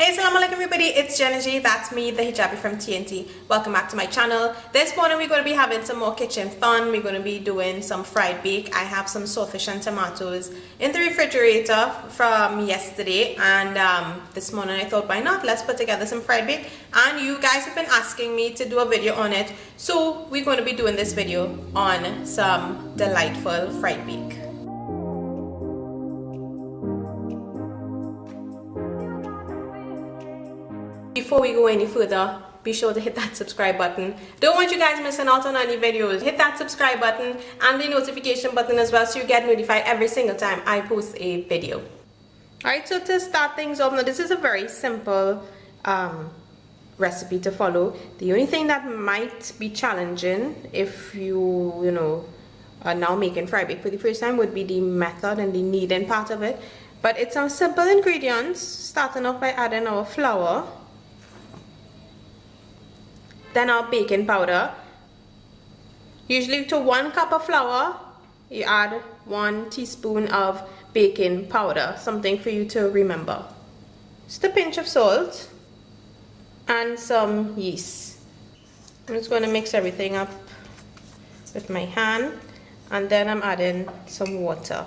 Hey, assalamu alaikum everybody, it's Jenny, that's me, the Hijabi from TNT. Welcome back to my channel. This morning we're going to be having some more kitchen fun. We're going to be doing some fried bake. I have some saltfish and tomatoes in the refrigerator from yesterday, and this morning I thought, why not, let's put together some fried bake. And you guys have been asking me to do a video on it, so we're going to be doing this video on some delightful fried bake. Before we go any further, be sure to hit that subscribe button. Don't want you guys missing out on any videos. Hit that subscribe button and the notification button as well, so you get notified every single time I post a video. Alright, so to start things off, now this is a very simple recipe to follow. The only thing that might be challenging if you are now making fried bake for the first time would be the method and the kneading part of it. But it's some simple ingredients, starting off by adding our flour, then our baking powder. Usually to 1 cup of flour you add 1 teaspoon of baking powder, something for you to remember. Just a pinch of salt and some yeast. I'm just going to mix everything up with my hand, and then I'm adding some water.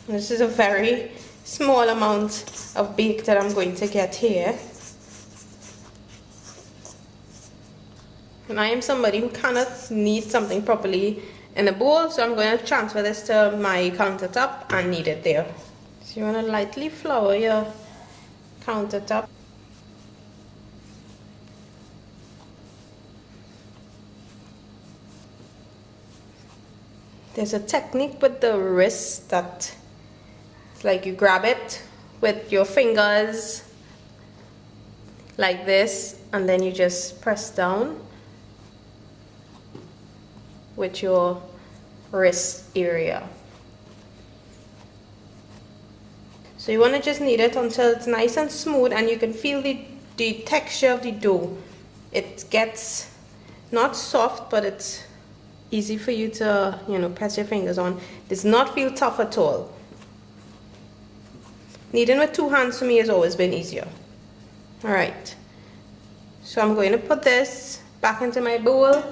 This is a very small amount of bake that I'm going to get here. And I am somebody who cannot knead something properly in a bowl, so I'm going to transfer this to my countertop and knead it there. So you want to lightly flour your countertop. There's a technique with the wrist that it's like you grab it with your fingers like this, and then you just press down with your wrist area. So you want to just knead it until it's nice and smooth, and you can feel the texture of the dough. It gets not soft, but it's easy for you to press your fingers on. It does not feel tough at all. Kneading with 2 hands for me has always been easier. Alright, so I'm going to put this back into my bowl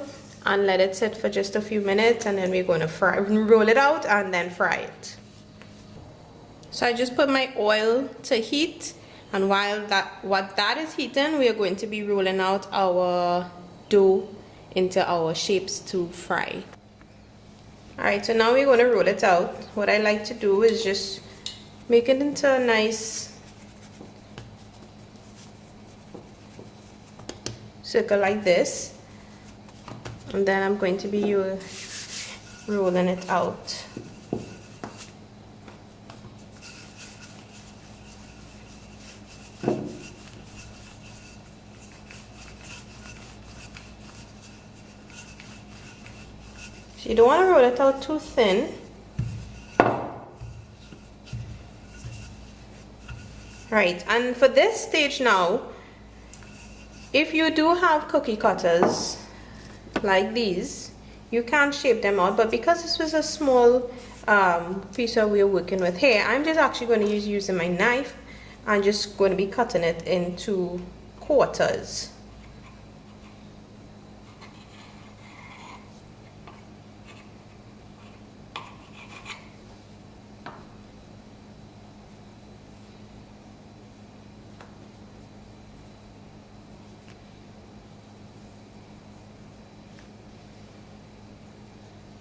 and let it sit for just a few minutes, and then we're going to roll it out and then fry it. So I just put my oil to heat, and while that is heating, we are going to be rolling out our dough into our shapes to fry. Alright, so now we're going to roll it out. What I like to do is just make it into a nice circle like this, and then I'm going to be rolling it out. You don't want to roll it out too thin. Right, and for this stage now, if you do have cookie cutters like these, you can shape them out, but because this was a small piece that we're working with here, I'm just actually going to using my knife and just going to be cutting it into quarters.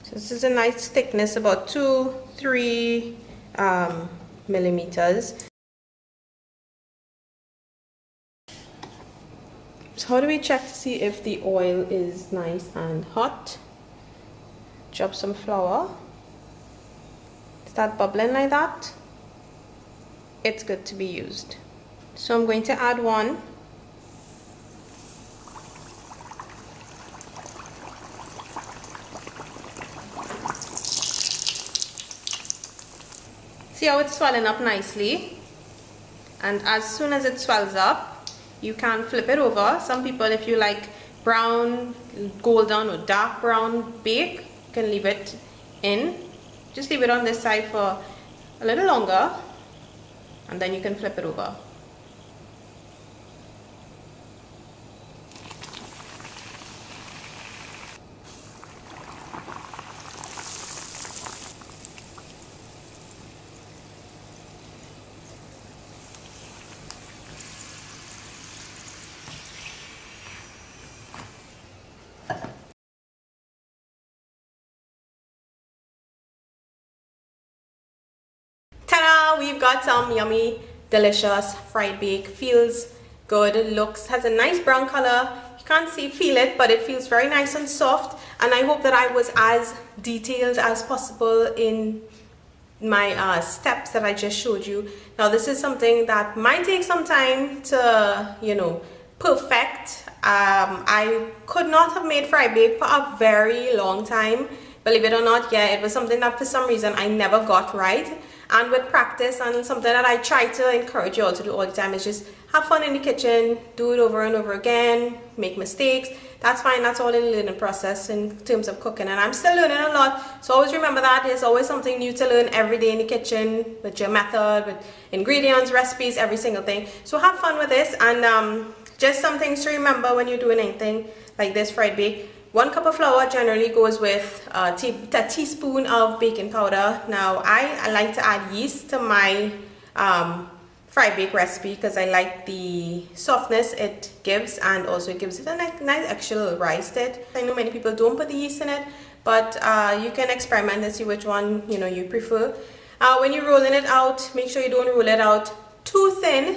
So this is a nice thickness, about 2-3 millimeters. So how do we check to see if the oil is nice and hot? Drop some flour. Start bubbling like that. It's good to be used. So I'm going to add 1. See how it's swelling up nicely? And as soon as it swells up, you can flip it over. Some people, if you like brown, golden or dark brown bake, you can leave it in. Just leave it on this side for a little longer, and then you can flip it over. Ta-da! We've got some yummy, delicious fried bake. Feels good, looks, has a nice brown color. You can't feel it, but it feels very nice and soft. And I hope that I was as detailed as possible in my steps that I just showed you. Now this is something that might take some time to, you know, perfect. I could not have made fried bake for a very long time. Believe it or not, yeah, it was something that for some reason I never got right. And with practice, and something that I try to encourage you all to do all the time, is just have fun in the kitchen, do it over and over again, make mistakes. That's fine, that's all in the learning process in terms of cooking, and I'm still learning a lot. So always remember that there's always something new to learn every day in the kitchen, with your method, with ingredients, recipes, every single thing. So have fun with this, and just some things to remember when you're doing anything like this fried bake. 1 cup of flour generally goes with a teaspoon of baking powder. Now I like to add yeast to my fried bake recipe because I like the softness it gives, and also it gives it a nice actual rise to it. I know many people don't put the yeast in it, but you can experiment and see which one you prefer. When you're rolling it out, make sure you don't roll it out too thin,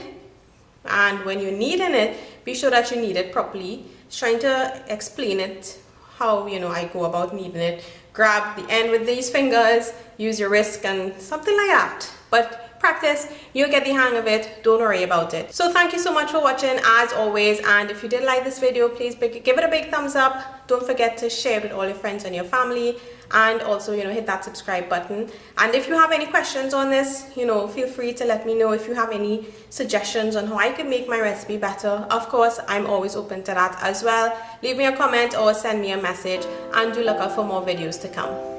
and when you're kneading it, be sure that you knead it properly. Trying to explain it how I go about kneading it. Grab the end with these fingers, use your wrist and something like that. But practice, you'll get the hang of it, don't worry about it. So thank you so much for watching as always, and if you did like this video, please give it a big thumbs up. Don't forget to share it with all your friends and your family, and also hit that subscribe button. And if you have any questions on this, feel free to let me know. If you have any suggestions on how I could make my recipe better, of course I'm always open to that as well. Leave me a comment or send me a message, and do look out for more videos to come.